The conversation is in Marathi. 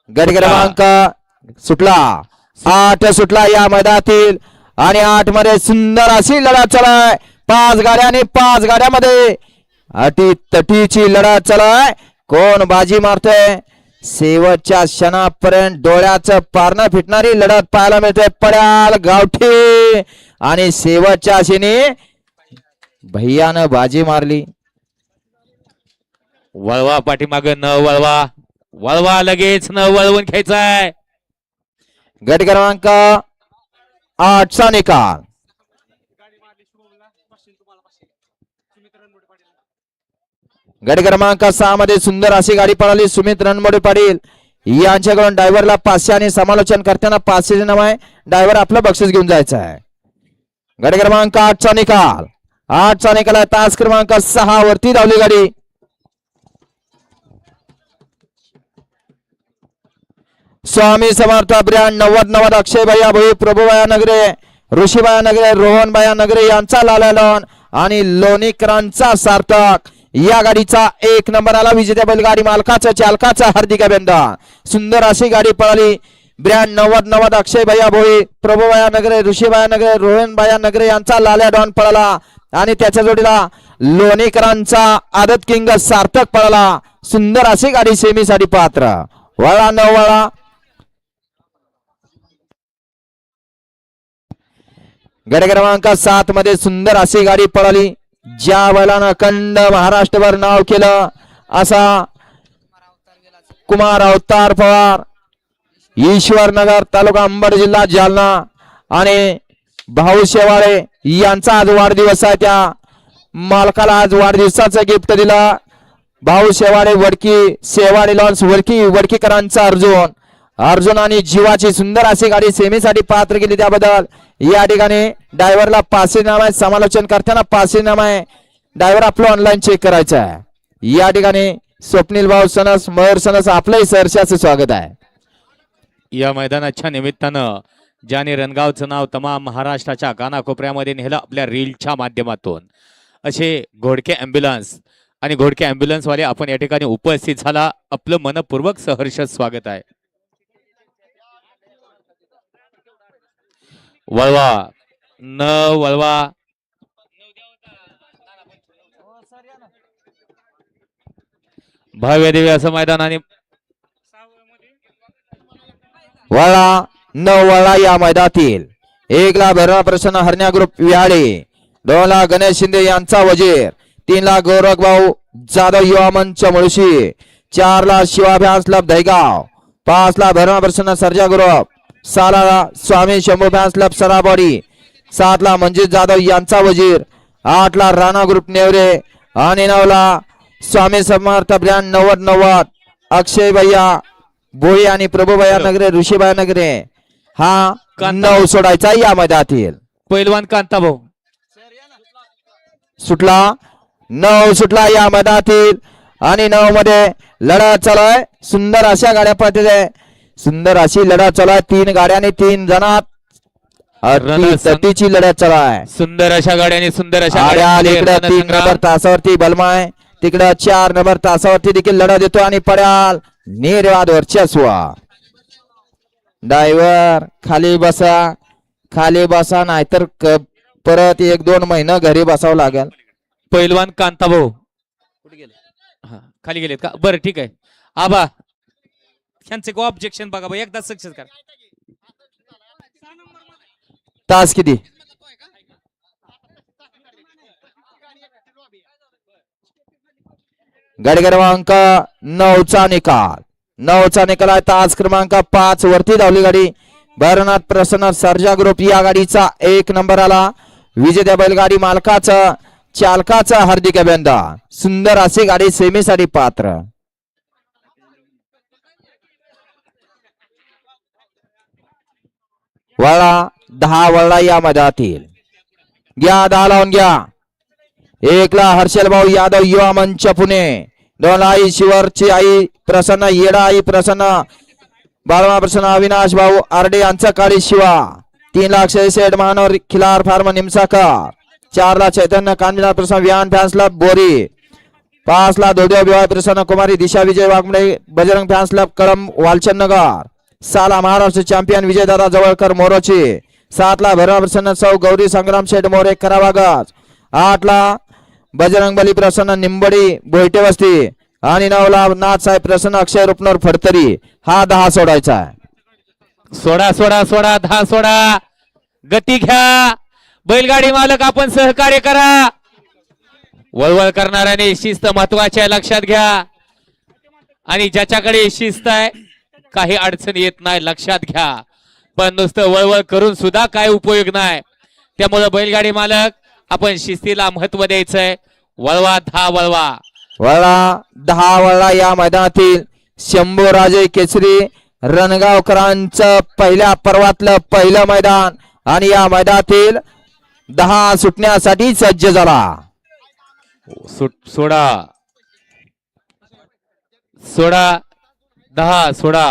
गट क्रमांक सुटला 8 सुटला या मैदानातील आणि 8 मध्ये सुंदर अशी लढत चालू आहे. 5 गाड्या आणि 5 गाड्यामध्ये अटी तटीची लढत चालू आहे. कोण बाजी मारतोय शेवटच्या क्षणापर्यंत डोळ्याचं पारणं फिटणारी लढत पाहायला मिळते. पड्याल गावठी आणि शेवटच्या क्षणी भैयानं बाजी मारली. वळवा पाठीमाग न वळवा, वळवा लगेच न वळवून घ्यायचाय. गट क्रमांक 8 चा निकाल. गट क्रमांक 6 मध्ये सुंदर अशी गाडी पळाली. सुमित रणमोडे पाटील यांच्याकडून ड्रायव्हरला 500 आणि समालोचन करताना 500 नाव आहे. ड्रायव्हर आपलं बक्षीस घेऊन जायचं आहे. गट क्रमांक 8 चा निकाल. 8 चा निकाल आहे. तास क्रमांक 6 वरती धावली गाडी. स्वामी समर्थ ब्रँड 90 अक्षय भैया भोई, प्रभूबाया नगरे, ऋषीबाया नगरे, रोहनबाया नगरे यांचा लाला लॉन आणि लोणीकरांचा सार्थक या गाडीचा 1 नंबर आला. विजेत्या बैलगाडी मालकाचा चालकाचा हार्दिक अभिनंदन. सुंदर अशी गाडी पळाली. ब्रँड 90 अक्षय भैया भोई, प्रभूबाया नगरे, ऋषीबाया नगरे, रोहनबाया नगरे यांचा लाल्या डॉन पळाला आणि त्याच्या जोडीला लोणीकरांचा आदत किंग सार्थक पळाला. सुंदर अशी गाडी सेमीसाठी पात्र. वळा न वळा. गट क्रमांक 7 मध्ये सुंदर अशी गाडी पळाली. ज्या बैलानं अखंड महाराष्ट्रभर नाव केलं असा कुमार अवतार पवार, ईश्वरनगर तालुका अंबड जिल्हा जालना आणि भाऊ शेवाळे यांचा आज वाढदिवस आहे. त्या मालकाला आज वाढदिवसाचं गिफ्ट दिला. भाऊ शेवाळे वडकी, शेवाळे लॉन्स वडकीकरांचा अर्जुन आणि जीवाची सुंदर अशी गाडी सेमीसाठी पात्र केली. त्याबद्दल या ठिकाणी ड्रायव्हरला 500 नाम आहे. समालोचन करताना 500 नाम आहे. ड्रायव्हर आपलं ऑनलाईन चेक करायचं आहे. या ठिकाणी स्वप्नील भाऊ सनस, मयूर सनस आपलंही सहर्षाचं स्वागत आहे. या मैदानाच्या निमित्तानं ज्याने रणगावचं नाव तमाम महाराष्ट्राच्या कानाकोपऱ्यामध्ये नेलं आपल्या रीलच्या माध्यमातून, असे घोडके अँब्युलन्स आणि घोडके अँब्युलन्स वाले आपण या ठिकाणी उपस्थित झाला. आपलं मनपूर्वक सहर्ष स्वागत आहे. वळवा न वळवा. भव्य दिव्य असं मैदान आणि वळा न वळा या मैदानातील 1 ला भैरवा प्रसन्न हरण्या ग्रुप विहाळे, 2 ला गणेश शिंदे यांचा वजीर, 3 ला गौरव भाऊ जाधव युवा मंच मुळशी, 4 ला शिवाभ्यास क्लब दहीगाव, 5 ला भैरवा प्रसन्न सर्जा ग्रुप, 6 ला स्वामी शंभू फॅन्स क्लब सराबवाडी, 7 ला मंजित जाधव यांचा वजीर, 8 ला राणा ग्रुप नेवरे आणि 9 ला स्वामी समर्थ ब्रँड 90 अक्षय भैया भोई आणि प्रभूबाया नगरे, ऋषीबाया नगरे हा 9 सोडायचा या मैदानातील. पैलवान कांता भाऊ सुटला. 9 सुटला या मैदानातील आणि 9 मध्ये लढत चालू आहे. सुंदर अशा गाड्या पळते. सुंदर अशी लढत चालू आहे. 3 गाड्या आणि 3 जणात तटीची लढत चालू आहे. सुंदर अशा गाड्याने सुंदर अशा इकडे 3 नंबर तासावरती बलमाय, तिकडे 4 नंबर तासावरती देखील लढत देतो आणि पड्याल निर्वाद वर्चस्व. ड्रायव्हर खाली बसा नाहीतर परत 1-2 महिना घरी बसावं लागेल. पैलवान कांता भाऊ कुठे गेले? हा खाली गेलेत का? बरं ठीक आहे. आबा ह्यांचे को ऑब्जेक्शन बघा बा, एकदा सक्सेस करा. तास किती? गाडी क्रमांक 9 चा निकाल. 9 चा निकाल आहे. तास क्रमांक 5 वरती धावली गाडी. भैरवनाथ प्रसन्न सर्जा ग्रुप या गाडीचा 1 नंबर आला. विजेत्या बैलगाडी मालकाचं चालकाचं हार्दिक अभिनंदन. सुंदर अशी गाडी सेमीसाठी पात्र. वळा 10 वळला या मैदानातील. घ्या 10 लावून घ्या. 1 ला हर्षल भाऊ यादव युवा मंच पुणे, 2 ला ईश्वरची आई प्रसन्न, येडा आई प्रसन्न, बाळमा प्रसन्न, अविनाश भाऊ आरडे यांचा काळी शिवा, 3 ला अक्षय शेठ महानवर खिलार फार्म निमसाकर, 4 ला चैतन्य कांदिना प्रसन्न व्यान फॅन्स क्लब बोरी, 5 ला दोड्या विवाह प्रसन्न कुमारी दिशा विजय वाघमडे बजरंग फॅन्स क्लब कळंब वालचंद नगर. 6 ला महाराष्ट्र चॅम्पियन विजयदादा जवळकर मोरोची. 7 ला भैरव प्रसन्न सौ गौरी संग्राम शेठ मोरे करावागज. 8 ला बजरंग बली प्रसन्न निंबडी बोयटे वस्ती आणि 9 ला नाथसाहेब प्रसन्न अक्षय रुपनर फडतरी. हा 10 सोडायचा आहे. सोडा सोडा सोडा 10 सोडा. गती घ्या बैलगाडी मालक, आपण सहकार्य करा. वळवळ करणाऱ्याने शिस्त महत्वाची आहे, लक्षात घ्या. आणि ज्याच्याकडे शिस्त आहे काही अडचण येत नाही, लक्षात घ्या. पण नुसतं वळवळ करून सुद्धा काय उपयोग नाही. त्यामुळे बैलगाडी मालक आपण शिस्तीला महत्व द्यायचंय. वळवा 10 वळवा. वळला 10 वळला. या मैदानातील शंभूराजे केसरी रणगावकरांचं पहिल्या पर्वातलं पहिलं मैदान आणि या मैदानातील 10 सुटण्यासाठी सज्ज झाला. सोडा सोडा 10 सोडा.